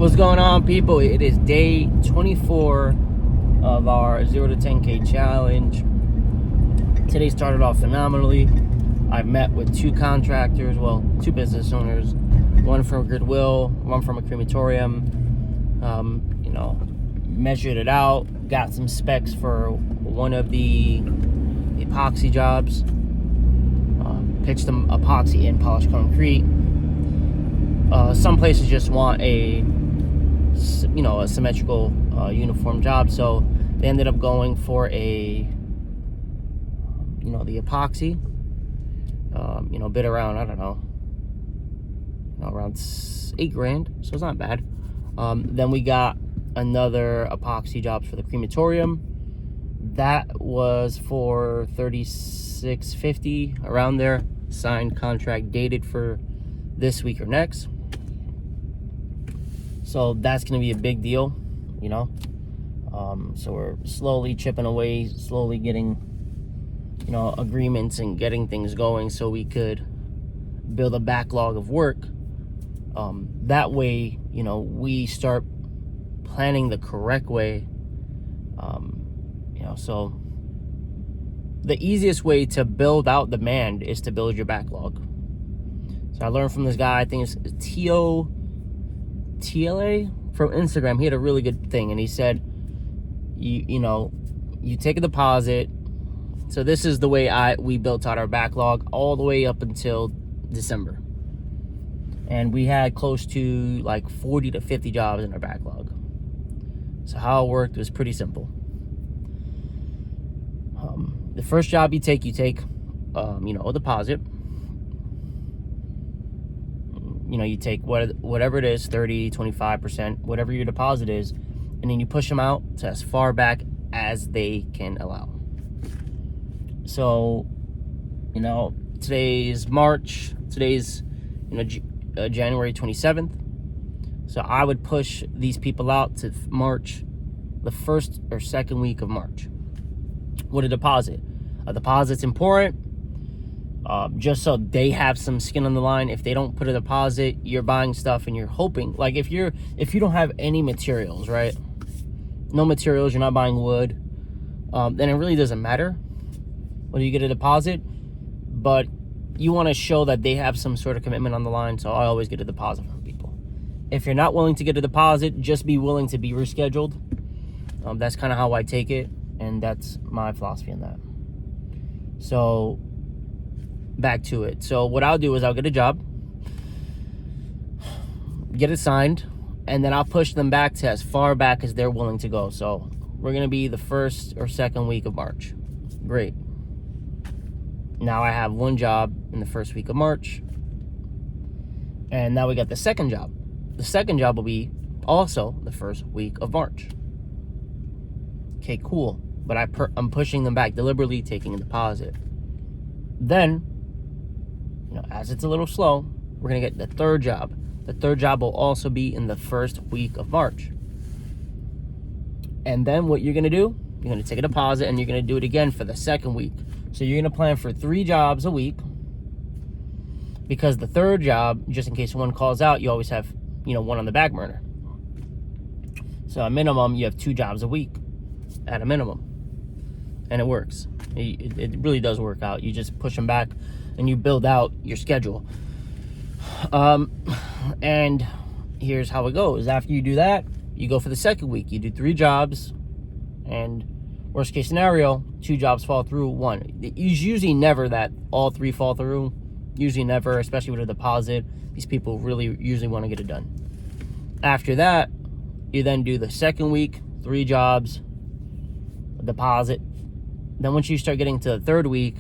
What's going on, people? It is day 24 of our 0 to 10K challenge. Today started off phenomenally. I met with two contractors, two business owners, one from Goodwill, one from a crematorium. Measured it out, got some specs for one of the epoxy jobs, pitched them epoxy and polished concrete. Some places just want a symmetrical uniform job, so they ended up going for the epoxy. Bid around, I don't know, around $8,000, so it's not bad. Then we got another epoxy job for the crematorium. That was for $36.50, around there. Signed contract, dated for this week or next. So that's going to be a big deal, so we're slowly chipping away, slowly getting, agreements and getting things going so we could build a backlog of work. That way, we start planning the correct way. So the easiest way to build out demand is to build your backlog. So I learned from this guy, I think it's TLA from Instagram. He had a really good thing, and he said, you take a deposit. So this is the way we built out our backlog all the way up until December. And we had close to like 40 to 50 jobs in our backlog. So how it worked was pretty simple. The first job you take a deposit. You take whatever it is, 30, 25%, whatever your deposit is, and then you push them out to as far back as they can allow. So, today's March, January 27th. So I would push these people out to March, the first or second week of March, with a deposit. A deposit's important, just so they have some skin on the line. If they don't put a deposit, you're buying stuff and you're hoping, like if you don't have any materials, right? No materials, you're not buying wood, then it really doesn't matter whether you get a deposit, but you want to show that they have some sort of commitment on the line. So I always get a deposit from people. If you're not willing to get a deposit, just be willing to be rescheduled. That's kind of how I take it, and that's my philosophy on that. So back to it. So what I'll do is I'll get a job, get it signed, and then I'll push them back to as far back as they're willing to go. So we're going to be the first or second week of March. Great. Now I have one job in the first week of March, and now we got the second job. The second job will be also the first week of March. Okay, cool. But I'm pushing them back, deliberately taking a deposit. Then, as it's a little slow, we're going to get the third job. The third job will also be in the first week of March. And then what you're going to do, you're going to take a deposit and you're going to do it again for the second week. So you're going to plan for 3 jobs a week, because the third job, just in case one calls out, you always have, one on the back burner. So at minimum, you have 2 jobs a week at a minimum. And it works. It really does work out. You just push them back and you build out your schedule. And here's how it goes. After you do that, you go for the second week. You do 3 jobs, and worst case scenario, 2 jobs fall through, 1. It's usually never that all 3 fall through. Usually never, especially with a deposit. These people really usually want to get it done. After that, you then do the second week, 3 jobs, a deposit. Then once you start getting to the third week,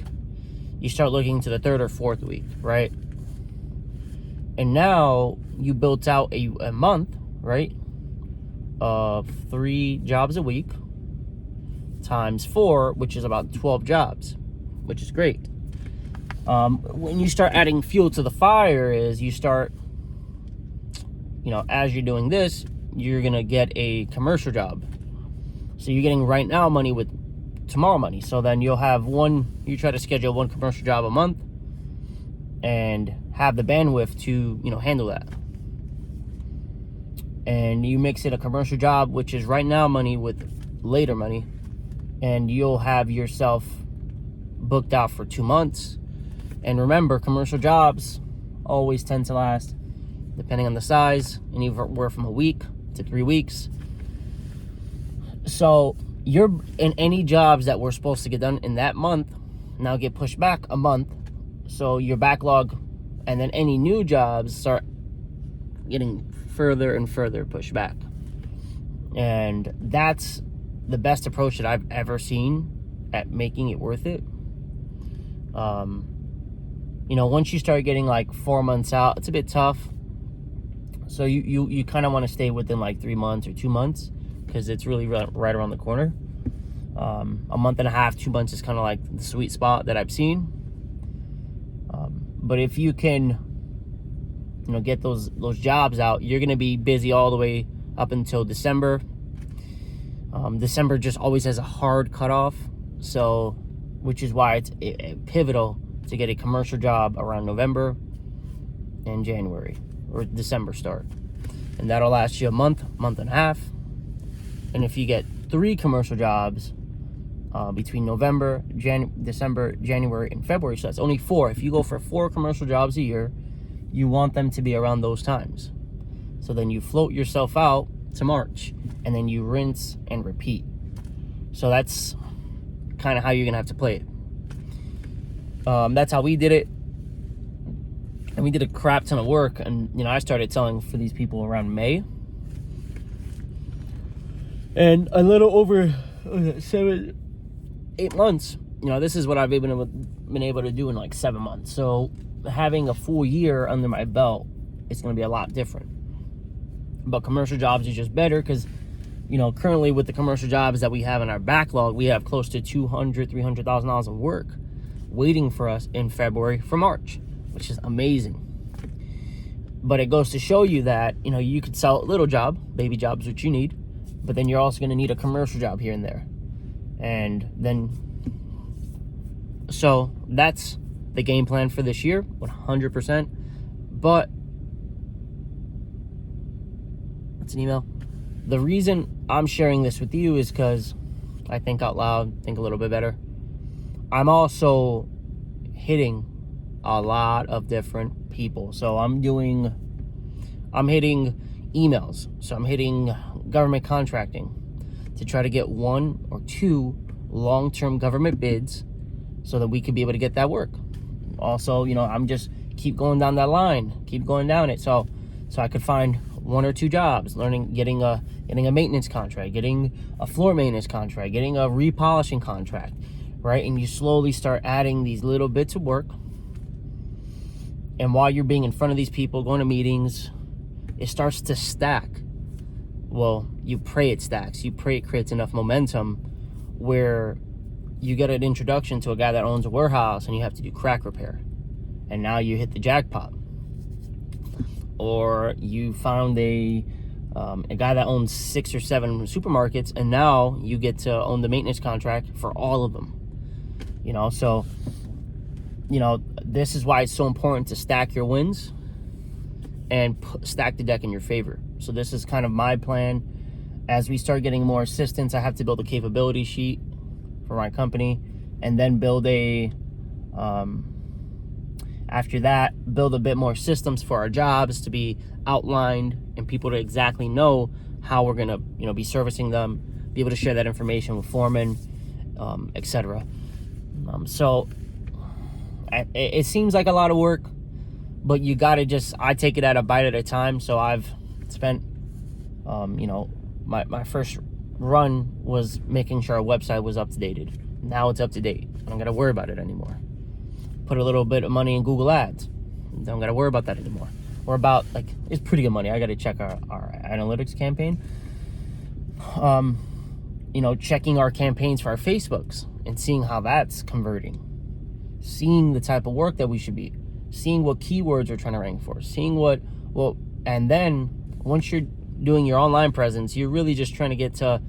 you start looking to the third or fourth week, right? And now you built out a month, right, of 3 jobs a week times 4, which is about 12 jobs, which is great. When you start adding fuel to the fire is you start, as you're doing this, you're going to get a commercial job. So you're getting right now money with tomorrow money. So then you'll have you try to schedule 1 commercial job a month and have the bandwidth to, handle that. and you mix it a commercial job, which is right now money with later money, and you'll have yourself booked out for 2 months. And remember, commercial jobs always tend to last, depending on the size, anywhere from a week to 3 weeks. So you're in any jobs that were supposed to get done in that month now get pushed back a month. So your backlog, and then any new jobs start getting further and further pushed back. And that's the best approach that I've ever seen at making it worth it. Once you start getting like 4 months out, it's a bit tough. So you kind of want to stay within like 3 months or 2 months, because it's really right around the corner. A month and a half, 2 months is kind of like the sweet spot that I've seen. But if you can, get those jobs out, you're going to be busy all the way up until December. December just always has a hard cutoff, which is why it's pivotal to get a commercial job around November and January, or December start. And that'll last you a month and a half. And if you get 3 commercial jobs between November, December, January, and February, so that's only 4. If you go for 4 commercial jobs a year, you want them to be around those times. So then you float yourself out to March, and then you rinse and repeat. So that's kind of how you're gonna have to play it. That's how we did it, and we did a crap ton of work. And I started selling for these people around May, and a little over 7-8 months. This is what I've been able to do in like 7 months. So having a full year under my belt, it's going to be a lot different. But commercial jobs is just better because, currently with the commercial jobs that we have in our backlog, we have close to $300,000 of work waiting for us in February for March, which is amazing. But it goes to show you that, you could sell a little job, baby jobs, which you need, but then you're also going to need a commercial job here and there. And then, so that's the game plan for this year, 100%. But it's an email. The reason I'm sharing this with you is because I think out loud, think a little bit better. I'm also hitting a lot of different people. So I'm hitting emails. So I'm hitting government contracting to try to get 1 or 2 long-term government bids so that we could be able to get that work. Also, I'm just keep going down that line, keep going down it. So I could find 1 or 2 jobs, getting a maintenance contract, getting a floor maintenance contract, getting a repolishing contract, right? And you slowly start adding these little bits of work. And while you're being in front of these people, going to meetings, it starts to stack. Well, you pray it stacks. You pray it creates enough momentum where you get an introduction to a guy that owns a warehouse and you have to do crack repair. And now you hit the jackpot. Or you found a guy that owns 6 or 7 supermarkets, and now you get to own the maintenance contract for all of them. So this is why it's so important to stack your wins and stack the deck in your favor. So this is kind of my plan. As we start getting more assistance, I have to build a capability sheet for my company, and then build after that, build a bit more systems for our jobs to be outlined and people to exactly know how we're gonna, be servicing them, be able to share that information with foremen, etc. So it seems like a lot of work, but you gotta I take it at a bite at a time. So I've spent, my first run was making sure our website was up to date. Now it's up to date. I don't gotta worry about it anymore. Put a little bit of money in Google Ads. Don't gotta worry about that anymore. Or about, it's pretty good money. I gotta check our analytics campaign. Checking our campaigns for our Facebooks and seeing how that's converting. Seeing the type of work that we should be. Seeing what keywords we're trying to rank for. Seeing and then once you're doing your online presence, you're really just trying to get to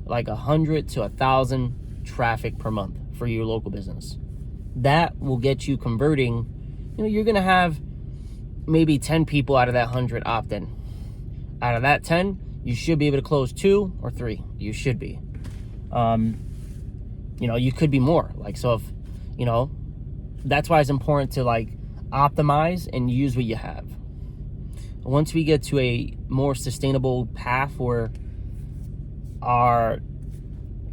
100 to 1,000 traffic per month for your local business. That will get you converting. You're going to have maybe 10 people out of that 100 opt in. Out of that 10, you should be able to close 2 or 3. You should be. You could be more. Like, so if, that's why it's important to like optimize and use what you have. Once we get to a more sustainable path where our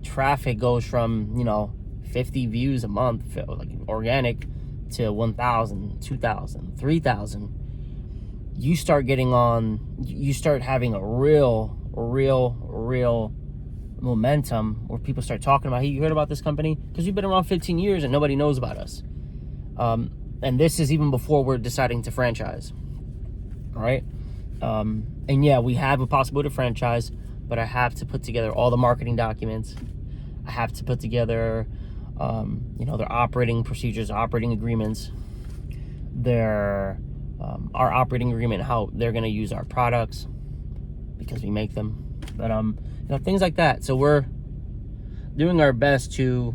traffic goes from, 50 views a month, like organic, to 1,000, 2,000, 3,000, you start having a real momentum where people start talking about, hey, you heard about this company? Because we've been around 15 years and nobody knows about us. And this is even before we're deciding to franchise. All right. And yeah, we have a possibility to franchise, but I have to put together all the marketing documents. I have to put together, their operating procedures, operating agreements, our operating agreement, how they're going to use our products because we make them. But, things like that. So we're doing our best to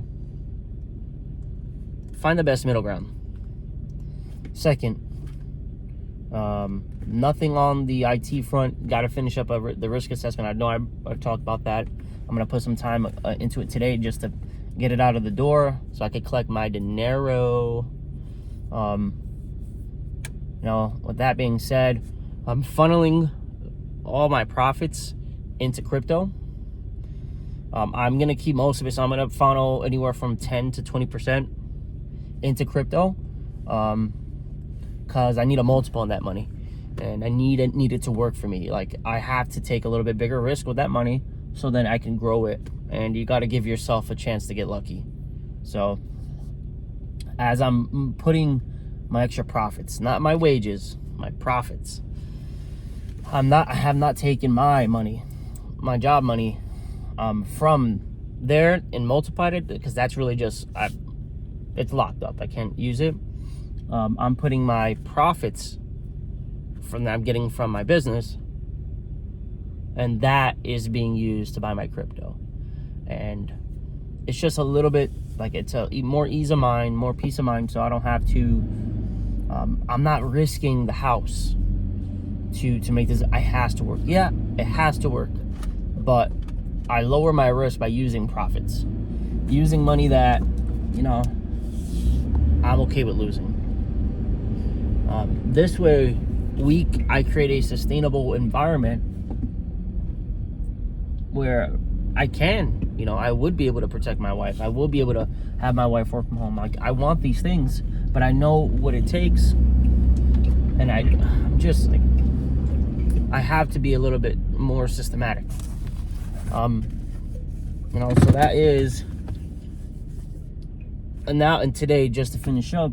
find the best middle ground. Second, nothing on the IT front. Got to finish up the risk assessment. I know I've talked about that. I'm going to put some time into it today just to get it out of the door so I could collect my dinero. With that being said, I'm funneling all my profits into crypto. I'm going to keep most of it, so I'm going to funnel anywhere from 10 to 20% into crypto because I need a multiple on that money, and I need it to work for me. Like, I have to take a little bit bigger risk with that money so then I can grow it, and you got to give yourself a chance to get lucky. So as I'm putting my extra profits, not my wages, my profits, I have not taken my money, my job money, from there and multiplied it, because that's really just, it's locked up. I can't use it. I'm putting my profits from that I'm getting from my business, and that is being used to buy my crypto. And it's just a little bit like, it's a more ease of mind, more peace of mind, so I don't have to, I'm not risking the house to make this. It has to work. Yeah, it has to work, but I lower my risk by using profits, using money that, I'm okay with losing. This way, I create a sustainable environment where I can, I would be able to protect my wife. I will be able to have my wife work from home. Like, I want these things, but I know what it takes, and I'm just like, I have to be a little bit more systematic. So that is, and today, just to finish up,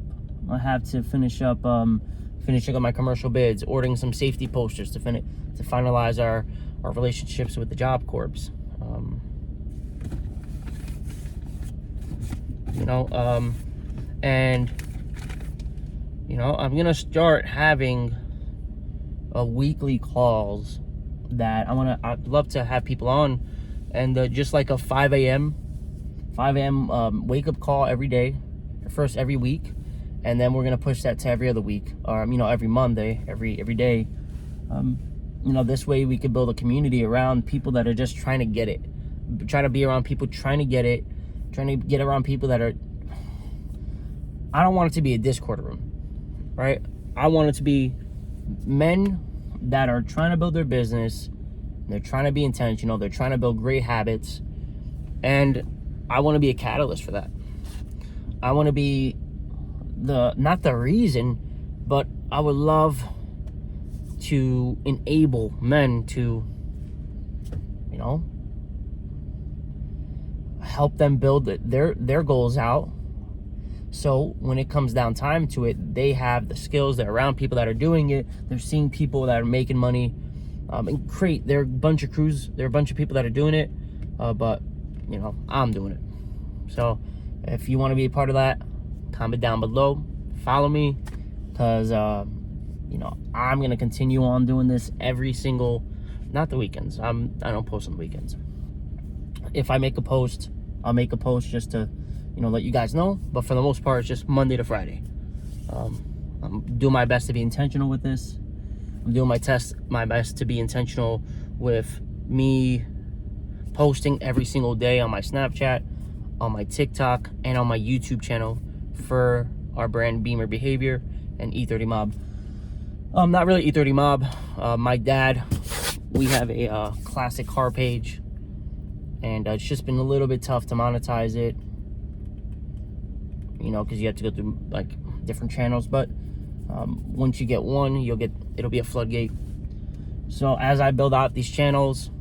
I have to finishing up my commercial bids, ordering some safety posters to finalize our relationships with the Job Corps. I'm gonna start having weekly calls that I'd love to have people on, and just like a 5 a.m. Wake up call every day, first every week, and then we're gonna push that to every other week, or every Monday, every day. This way we could build a community around people that are just trying to get it, trying to be around people trying to get it, trying to get around people that are, I don't want it to be a Discord room, right? I want it to be men that are trying to build their business, they're trying to be intentional, they're trying to build great habits, and I want to be a catalyst for that. I want to be not the reason, but I would love to enable men to, help them build their goals out. So when it comes down time to it, they have the skills, they're around people that are doing it, they're seeing people that are making money, and they're a bunch of crews, they're a bunch of people that are doing it, but I'm doing it. So if you want to be a part of that, comment down below, follow me, because I'm going to continue on doing this every single, not the weekends. I don't post on the weekends. If I make a post, I'll make a post just to, let you guys know. But for the most part, it's just Monday to Friday. I'm doing my best to be intentional with this. I'm I'm doing my best to be intentional with me posting every single day on my Snapchat, on my TikTok, and on my YouTube channel for our brand Beamer Behavior and E30 Mob. Not really E30 Mob. My dad, we have a classic car page, and it's just been a little bit tough to monetize it, you know, because you have to go through like different channels. But once you get one, it'll be a floodgate. So as I build out these channels,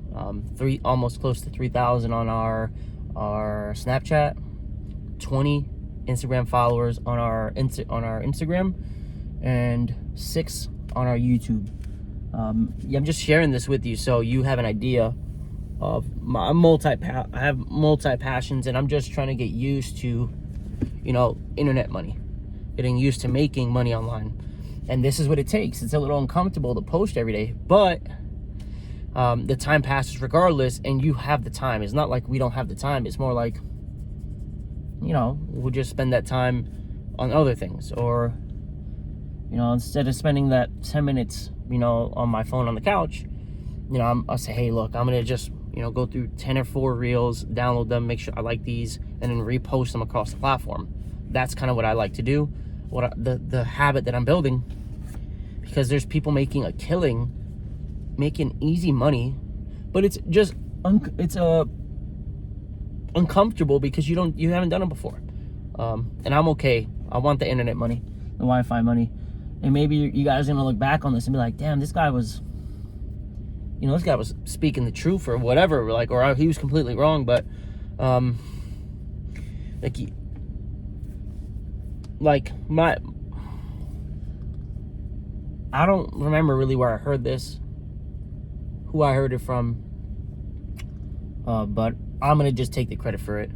almost close to 3,000 on our Snapchat, 20 Instagram followers on our Instagram, and 6 on our YouTube. I'm just sharing this with you so you have an idea of I have multi passions, and I'm just trying to get used to, you know, internet money, getting used to making money online. And this is what it takes. It's a little uncomfortable to post every day, but the time passes regardless, and you have the time. It's not like we don't have the time. It's more like, you know, we'll just spend that time on other things. Or, you know, instead of spending that 10 minutes, you know, on my phone on the couch, you know, I'll say, hey, look, I'm going to just, you know, go through 10 or 4 reels, download them, make sure I like these, and then repost them across the platform. That's kind of what I like to do. The habit that I'm building, because there's people making a killing, making easy money, but it's just uncomfortable because you haven't done it before. And I'm okay. I want the internet money, the Wi-Fi money. And maybe you guys are gonna look back on this and be like, damn, this guy was speaking the truth or whatever, like, or he was completely wrong. But I don't remember really where I heard this, who I heard it from, but I'm gonna just take the credit for it.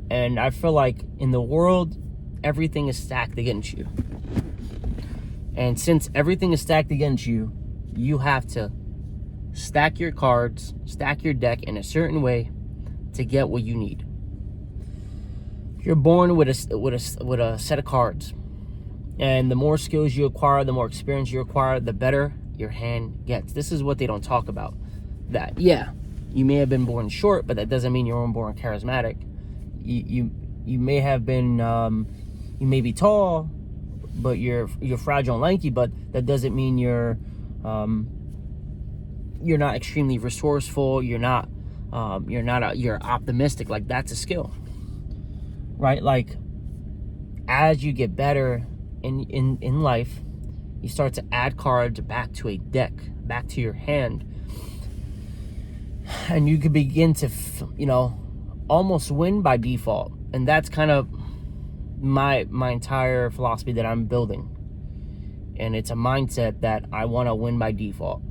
And I feel like in the world, everything is stacked against you. And since everything is stacked against you, you have to stack your cards, stack your deck in a certain way to get what you need. You're born with a set of cards, and the more skills you acquire, the more experience you acquire, the better your hand gets. This is what they don't talk about. That, yeah, you may have been born short, but that doesn't mean you're born charismatic. You may have been, you may be tall, but you're fragile and lanky, but that doesn't mean you're not extremely resourceful. You're optimistic. Like, that's a skill, right? Like, as you get better in life, you start to add cards back to a deck, back to your hand, and you can begin to, you know, almost win by default. And that's kind of my entire philosophy that I'm building. And it's a mindset that I want to win by default.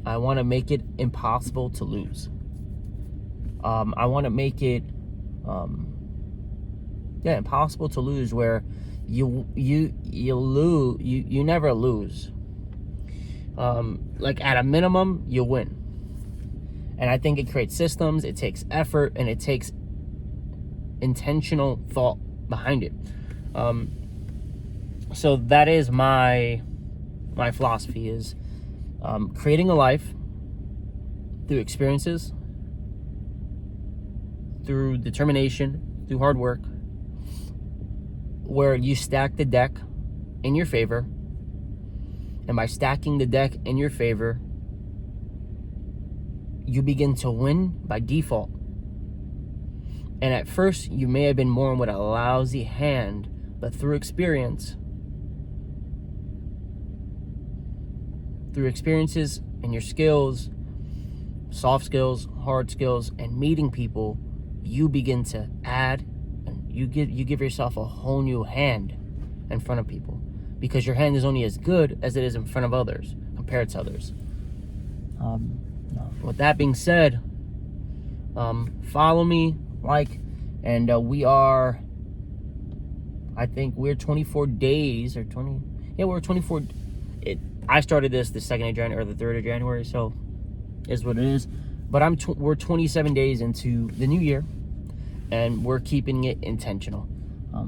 I want to make it impossible to lose. I want to make it impossible to lose, where you never lose. Like, at a minimum, you win. And I think it creates systems, it takes effort, and it takes intentional thought behind it. So that is my philosophy, is creating a life through experiences, through determination, through hard work, where you stack the deck in your favor. And by stacking the deck in your favor, you begin to win by default. And at first, you may have been born with a lousy hand, but through experiences and your skills, soft skills, hard skills, and meeting people, you begin to add, and you give yourself a whole new hand in front of people, because your hand is only as good as it is in front of others, compared to others. With that being said, follow me, like, and I think we're 24 days or 20. Yeah, we're 24. I started this the 2nd of January or the 3rd of January, so is what it is. But we're 27 days into the new year, and we're keeping it intentional.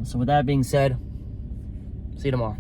So with that being said, see you tomorrow.